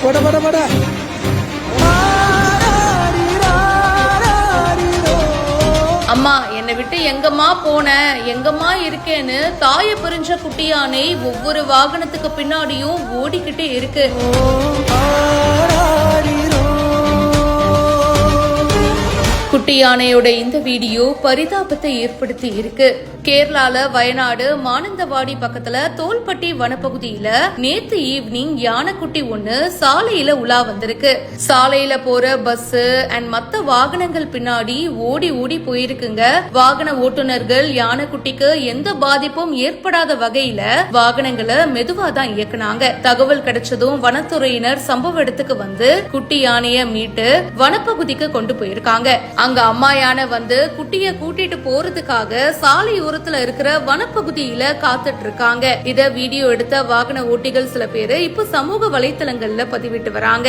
போட போட போட அம்மா என்னை விட்டு எங்கம்மா போன எங்கம்மா இருக்கேன்னு தாய பிரிஞ்ச குட்டி யானை ஒவ்வொரு வாகனத்துக்கு பின்னாடியும் ஓடிக்கிட்டே இருக்கு. குட்டி யானையோட இந்த வீடியோ பரிதாபத்தை ஏற்படுத்தி இருக்கு. கேரளால வயநாடு மானந்தவாடி பக்கத்துல தோல்பட்டி வனப்பகுதியில நேத்து ஈவினிங் யானைக்குட்டி ஒண்ணு சாலையில உலா வந்திருக்கு. சாலையில போற பஸ் அண்ட் மத்த வாகனங்கள் பின்னாடி ஓடி ஓடி போயிருக்குங்க. வாகன ஓட்டுநர்கள் யானைக்குட்டிக்கு எந்த பாதிப்பும் ஏற்படாத வகையில வாகனங்களை மெதுவா தான் இயக்குனாங்க. தகவல் கிடைச்சதும் வனத்துறையினர் சம்பவ இடத்துக்கு வந்து குட்டி யானைய மீட்டு வனப்பகுதிக்கு கொண்டு போயிருக்காங்க. அங்க அம்மா யானை வந்து குட்டிய கூட்டிட்டு போறதுக்காக சாலையோரத்துல இருக்கிற வனப்பகுதியில காத்துட்டு இருக்காங்க. இத வீடியோ எடுத்த வாகன ஓட்டிகள் சில பேரு இப்ப சமூக வலைத்தளங்கள்ல பதிவிட்டு வராங்க.